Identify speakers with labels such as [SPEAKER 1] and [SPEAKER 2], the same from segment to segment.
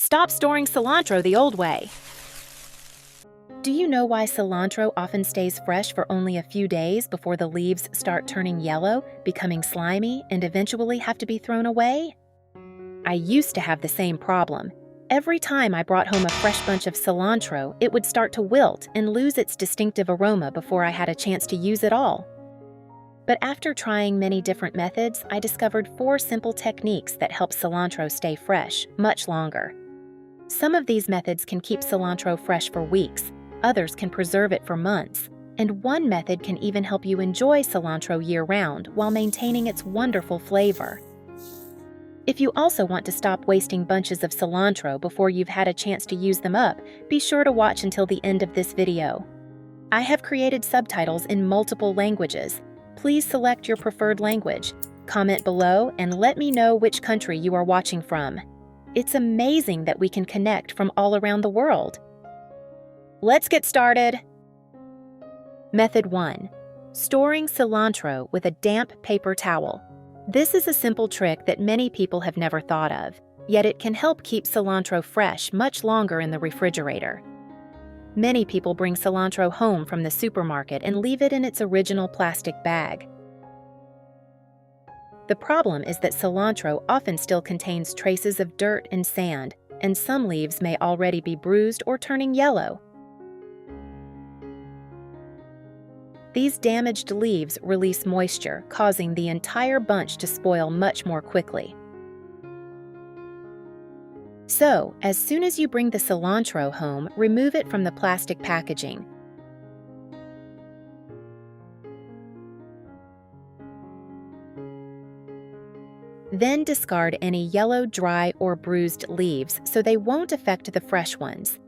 [SPEAKER 1] Stop storing cilantro the old way. Do you know why cilantro often stays fresh for only a few days before the leaves start turning yellow, becoming slimy, and eventually have to be thrown away? I used to have the same problem. Every time I brought home a fresh bunch of cilantro, it would start to wilt and lose its distinctive aroma before I had a chance to use it all. But after trying many different methods, I discovered 4 simple techniques that help cilantro stay fresh much longer. Some of these methods can keep cilantro fresh for weeks, others can preserve it for months, and one method can even help you enjoy cilantro year-round while maintaining its wonderful flavor. If you also want to stop wasting bunches of cilantro before you've had a chance to use them up, be sure to watch until the end of this video. I have created subtitles in multiple languages. Please select your preferred language. Comment below and let me know which country you are watching from. It's amazing that we can connect from all around the world. Let's get started. Method 1. Storing cilantro with a damp paper towel. This is a simple trick that many people have never thought of, yet it can help keep cilantro fresh much longer in the refrigerator. Many people bring cilantro home from the supermarket and leave it in its original plastic bag. The problem is that cilantro often still contains traces of dirt and sand, and some leaves may already be bruised or turning yellow. These damaged leaves release moisture, causing the entire bunch to spoil much more quickly. So, as soon as you bring the cilantro home, remove it from the plastic packaging. Then discard any yellow, dry, or bruised leaves so they won't affect the fresh ones.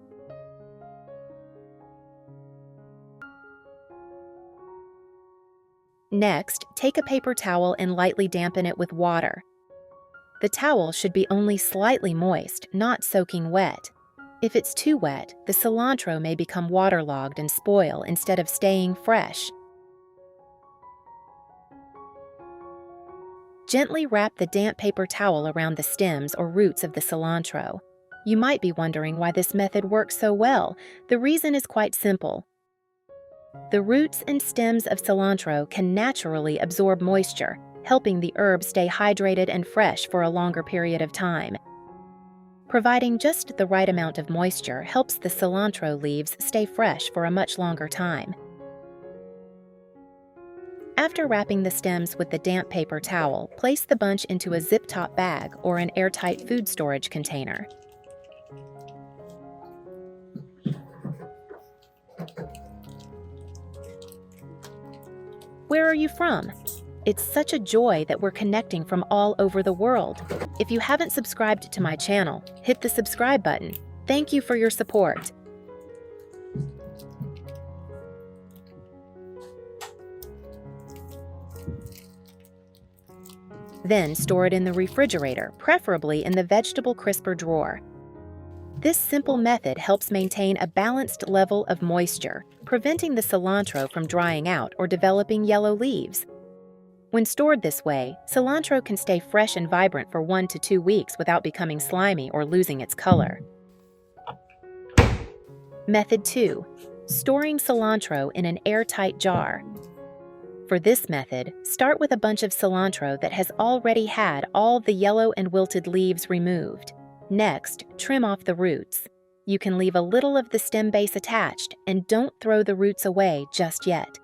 [SPEAKER 1] Next, take a paper towel and lightly dampen it with water. The towel should be only slightly moist, not soaking wet. If it's too wet, the cilantro may become waterlogged and spoil instead of staying fresh. Gently wrap the damp paper towel around the stems or roots of the cilantro. You might be wondering why this method works so well. The reason is quite simple. The roots and stems of cilantro can naturally absorb moisture, helping the herb stay hydrated and fresh for a longer period of time. Providing just the right amount of moisture helps the cilantro leaves stay fresh for a much longer time. After wrapping the stems with the damp paper towel, place the bunch into a zip-top bag or an airtight food storage container. Where are you from? It's such a joy that we're connecting from all over the world. If you haven't subscribed to my channel, hit the subscribe button. Thank you for your support. Then store it in the refrigerator, preferably in the vegetable crisper drawer. This simple method helps maintain a balanced level of moisture, preventing the cilantro from drying out or developing yellow leaves. When stored this way, cilantro can stay fresh and vibrant for 1 to 2 weeks without becoming slimy or losing its color. Method 2. Storing cilantro in an airtight jar. For this method, start with a bunch of cilantro that has already had all the yellow and wilted leaves removed. Next, trim off the roots. You can leave a little of the stem base attached and don't throw the roots away just yet.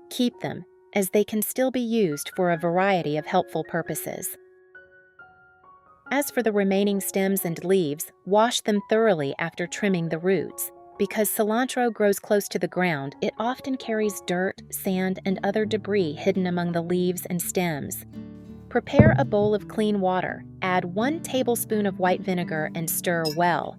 [SPEAKER 1] Keep them, as they can still be used for a variety of helpful purposes. As for the remaining stems and leaves, wash them thoroughly after trimming the roots. Because cilantro grows close to the ground, it often carries dirt, sand, and other debris hidden among the leaves and stems. Prepare a bowl of clean water, add 1 tablespoon of white vinegar, and stir well.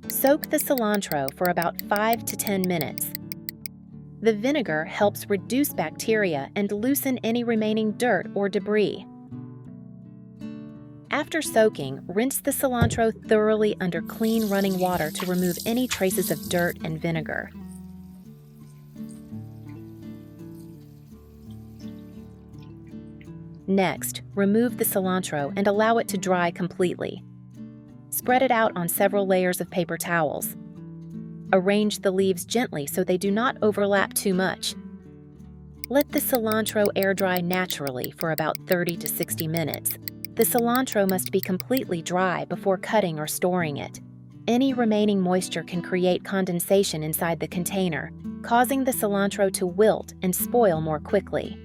[SPEAKER 1] Soak the cilantro for about 5 to 10 minutes. The vinegar helps reduce bacteria and loosen any remaining dirt or debris. After soaking, rinse the cilantro thoroughly under clean running water to remove any traces of dirt and vinegar. Next, remove the cilantro and allow it to dry completely. Spread it out on several layers of paper towels. Arrange the leaves gently so they do not overlap too much. Let the cilantro air dry naturally for about 30 to 60 minutes. The cilantro must be completely dry before cutting or storing it. Any remaining moisture can create condensation inside the container, causing the cilantro to wilt and spoil more quickly.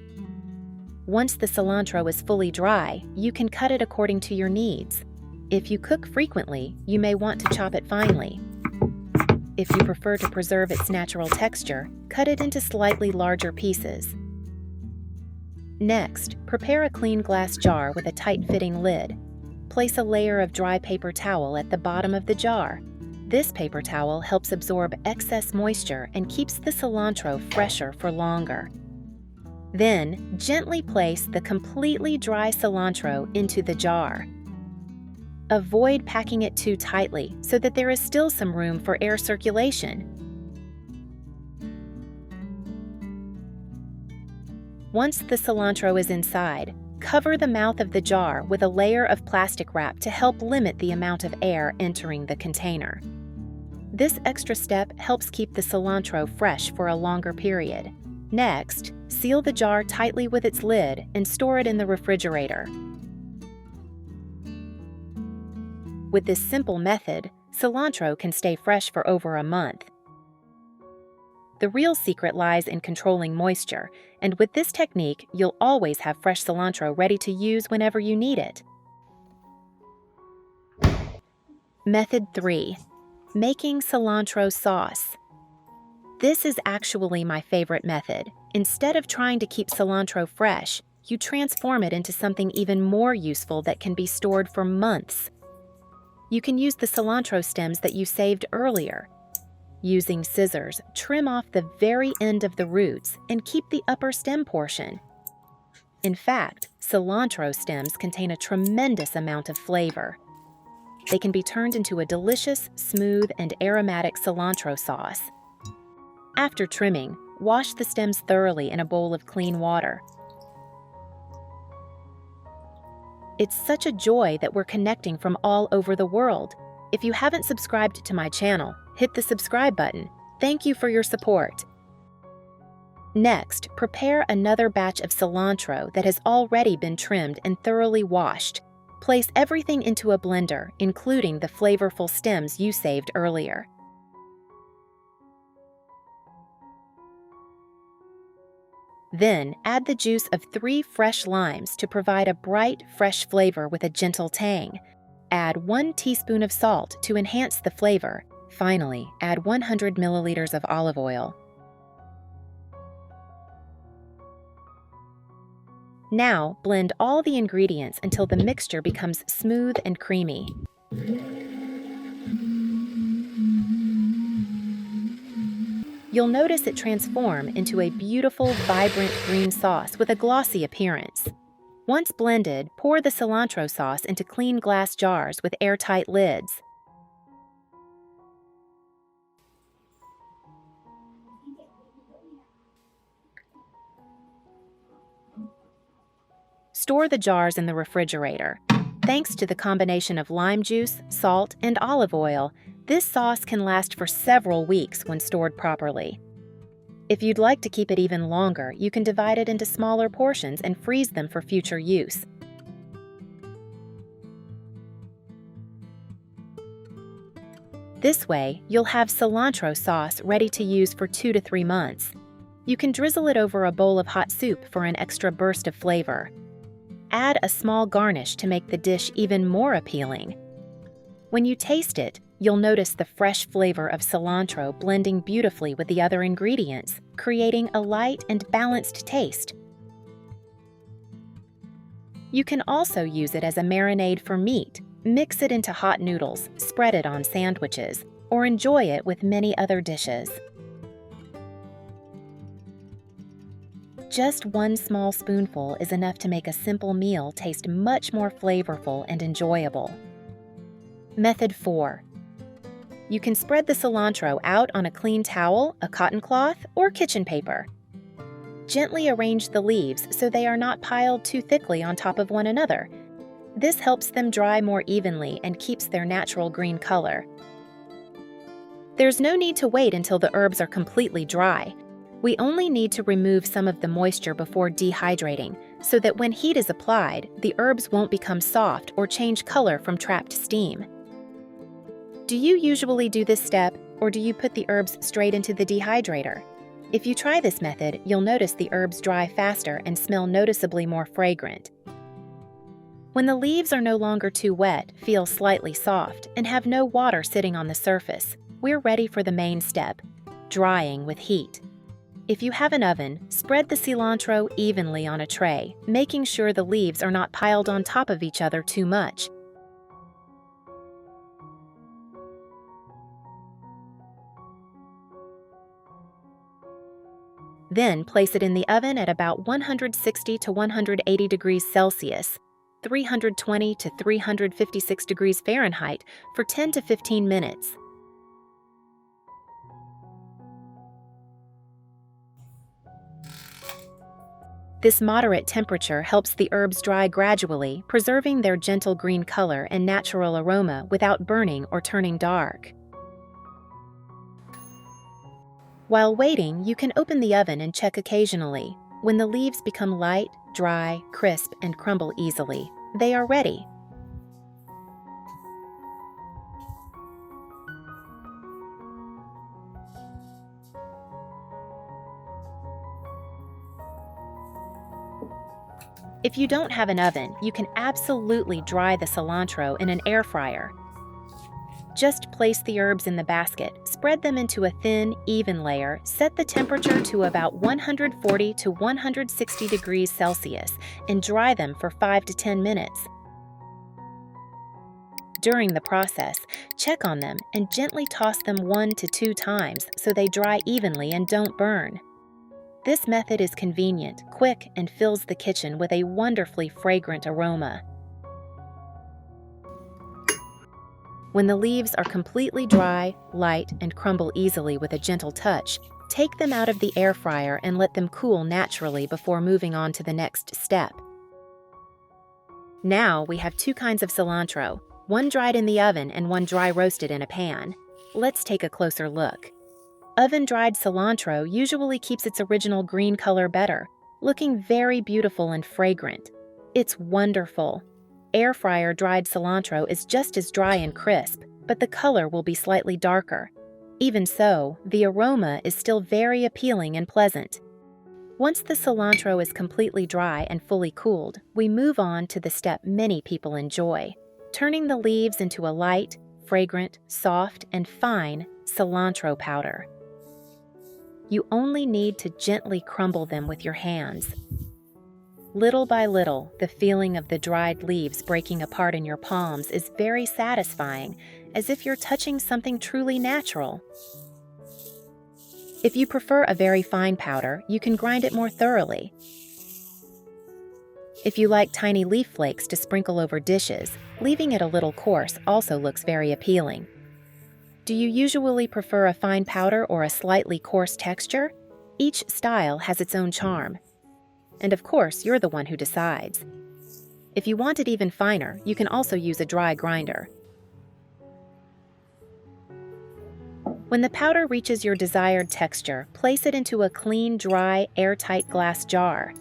[SPEAKER 1] Once the cilantro is fully dry, you can cut it according to your needs. If you cook frequently, you may want to chop it finely. If you prefer to preserve its natural texture, cut it into slightly larger pieces. Next, prepare a clean glass jar with a tight-fitting lid. Place a layer of dry paper towel at the bottom of the jar. This paper towel helps absorb excess moisture and keeps the cilantro fresher for longer. Then, gently place the completely dry cilantro into the jar. Avoid packing it too tightly so that there is still some room for air circulation. Once the cilantro is inside, cover the mouth of the jar with a layer of plastic wrap to help limit the amount of air entering the container. This extra step helps keep the cilantro fresh for a longer period. Next, seal the jar tightly with its lid and store it in the refrigerator. With this simple method, cilantro can stay fresh for over a month. The real secret lies in controlling moisture, and with this technique, you'll always have fresh cilantro ready to use whenever you need it. Method 3. Making cilantro sauce. This is actually my favorite method. Instead of trying to keep cilantro fresh, you transform it into something even more useful that can be stored for months. You can use the cilantro stems that you saved earlier. Using scissors, trim off the very end of the roots and keep the upper stem portion. In fact, cilantro stems contain a tremendous amount of flavor. They can be turned into a delicious, smooth, and aromatic cilantro sauce. After trimming, wash the stems thoroughly in a bowl of clean water. It's such a joy that we're connecting from all over the world. If you haven't subscribed to my channel, hit the subscribe button. Thank you for your support. Next, prepare another batch of cilantro that has already been trimmed and thoroughly washed. Place everything into a blender, including the flavorful stems you saved earlier. Then, add the juice of 3 fresh limes to provide a bright, fresh flavor with a gentle tang. Add 1 teaspoon of salt to enhance the flavor. Finally, add 100 milliliters of olive oil. Now, blend all the ingredients until the mixture becomes smooth and creamy. You'll notice it transform into a beautiful, vibrant green sauce with a glossy appearance. Once blended, pour the cilantro sauce into clean glass jars with airtight lids. Store the jars in the refrigerator. Thanks to the combination of lime juice, salt, and olive oil, this sauce can last for several weeks when stored properly. If you'd like to keep it even longer, you can divide it into smaller portions and freeze them for future use. This way, you'll have cilantro sauce ready to use for 2 to 3 months. You can drizzle it over a bowl of hot soup for an extra burst of flavor. Add a small garnish to make the dish even more appealing. When you taste it, you'll notice the fresh flavor of cilantro blending beautifully with the other ingredients, creating a light and balanced taste. You can also use it as a marinade for meat. Mix it into hot noodles, spread it on sandwiches, or enjoy it with many other dishes. Just 1 small spoonful is enough to make a simple meal taste much more flavorful and enjoyable. Method 4. You can spread the cilantro out on a clean towel, a cotton cloth, or kitchen paper. Gently arrange the leaves so they are not piled too thickly on top of one another. This helps them dry more evenly and keeps their natural green color. There's no need to wait until the herbs are completely dry. We only need to remove some of the moisture before dehydrating, so that when heat is applied, the herbs won't become soft or change color from trapped steam. Do you usually do this step, or do you put the herbs straight into the dehydrator? If you try this method, you'll notice the herbs dry faster and smell noticeably more fragrant. When the leaves are no longer too wet, feel slightly soft, and have no water sitting on the surface, we're ready for the main step, drying with heat. If you have an oven, spread the cilantro evenly on a tray, making sure the leaves are not piled on top of each other too much. Then place it in the oven at about 160 to 180 degrees Celsius, 320 to 356 degrees Fahrenheit for 10 to 15 minutes. This moderate temperature helps the herbs dry gradually, preserving their gentle green color and natural aroma without burning or turning dark. While waiting, you can open the oven and check occasionally. When the leaves become light, dry, crisp, and crumble easily, they are ready. If you don't have an oven, you can absolutely dry the cilantro in an air fryer. Just place the herbs in the basket, spread them into a thin, even layer, set the temperature to about 140 to 160 degrees Celsius, and dry them for 5 to 10 minutes. During the process, check on them and gently toss them 1 to 2 times so they dry evenly and don't burn. This method is convenient, quick, and fills the kitchen with a wonderfully fragrant aroma. When the leaves are completely dry, light, and crumble easily with a gentle touch, take them out of the air fryer and let them cool naturally before moving on to the next step. Now we have 2 kinds of cilantro, one dried in the oven and one dry roasted in a pan. Let's take a closer look. Oven-dried cilantro usually keeps its original green color better, looking very beautiful and fragrant. It's wonderful. Air fryer dried cilantro is just as dry and crisp, but the color will be slightly darker. Even so, the aroma is still very appealing and pleasant. Once the cilantro is completely dry and fully cooled, we move on to the step many people enjoy, turning the leaves into a light, fragrant, soft, and fine cilantro powder. You only need to gently crumble them with your hands. Little by little, the feeling of the dried leaves breaking apart in your palms is very satisfying, as if you're touching something truly natural. If you prefer a very fine powder, you can grind it more thoroughly. If you like tiny leaf flakes to sprinkle over dishes, leaving it a little coarse also looks very appealing. Do you usually prefer a fine powder or a slightly coarse texture? Each style has its own charm. And of course, you're the one who decides. If you want it even finer, you can also use a dry grinder. When the powder reaches your desired texture, place it into a clean, dry, airtight glass jar.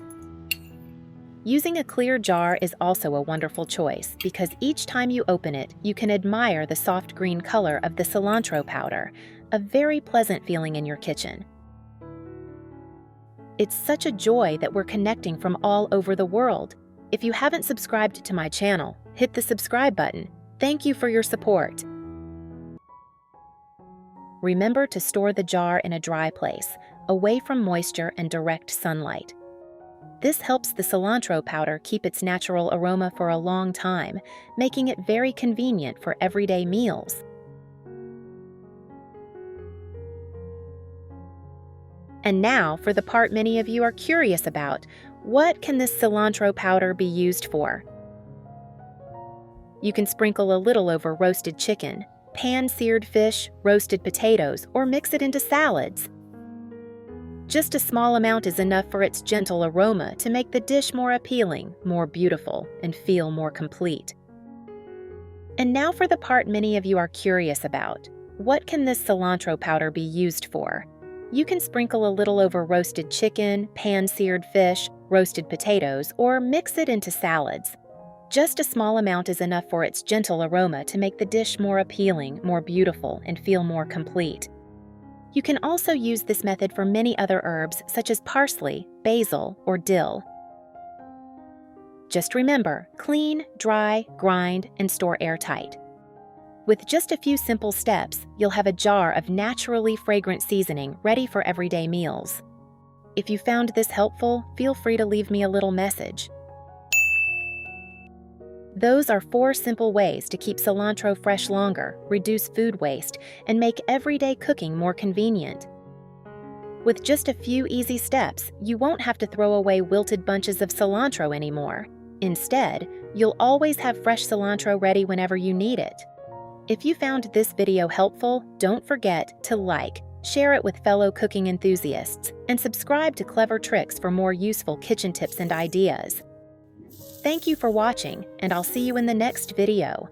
[SPEAKER 1] Using a clear jar is also a wonderful choice because each time you open it, you can admire the soft green color of the cilantro powder, a very pleasant feeling in your kitchen. It's such a joy that we're connecting from all over the world. If you haven't subscribed to my channel, hit the subscribe button. Thank you for your support. Remember to store the jar in a dry place, away from moisture and direct sunlight. This helps the cilantro powder keep its natural aroma for a long time, making it very convenient for everyday meals. And now for the part many of you are curious about. What can this cilantro powder be used for? You can sprinkle a little over roasted chicken, pan-seared fish, roasted potatoes, or mix it into salads. Just a small amount is enough for its gentle aroma to make the dish more appealing, more beautiful, and feel more complete. And now for the part many of you are curious about. What can this cilantro powder be used for? You can sprinkle a little over roasted chicken, pan-seared fish, roasted potatoes, or mix it into salads. Just a small amount is enough for its gentle aroma to make the dish more appealing, more beautiful, and feel more complete. You can also use this method for many other herbs such as parsley, basil, or dill. Just remember, clean, dry, grind, and store airtight. With just a few simple steps, you'll have a jar of naturally fragrant seasoning ready for everyday meals. If you found this helpful, feel free to leave me a little message. Those are 4 simple ways to keep cilantro fresh longer, reduce food waste, and make everyday cooking more convenient. With just a few easy steps, you won't have to throw away wilted bunches of cilantro anymore. Instead, you'll always have fresh cilantro ready whenever you need it. If you found this video helpful, don't forget to like, share it with fellow cooking enthusiasts, and subscribe to Clever Tricks for more useful kitchen tips and ideas. Thank you for watching, and I'll see you in the next video.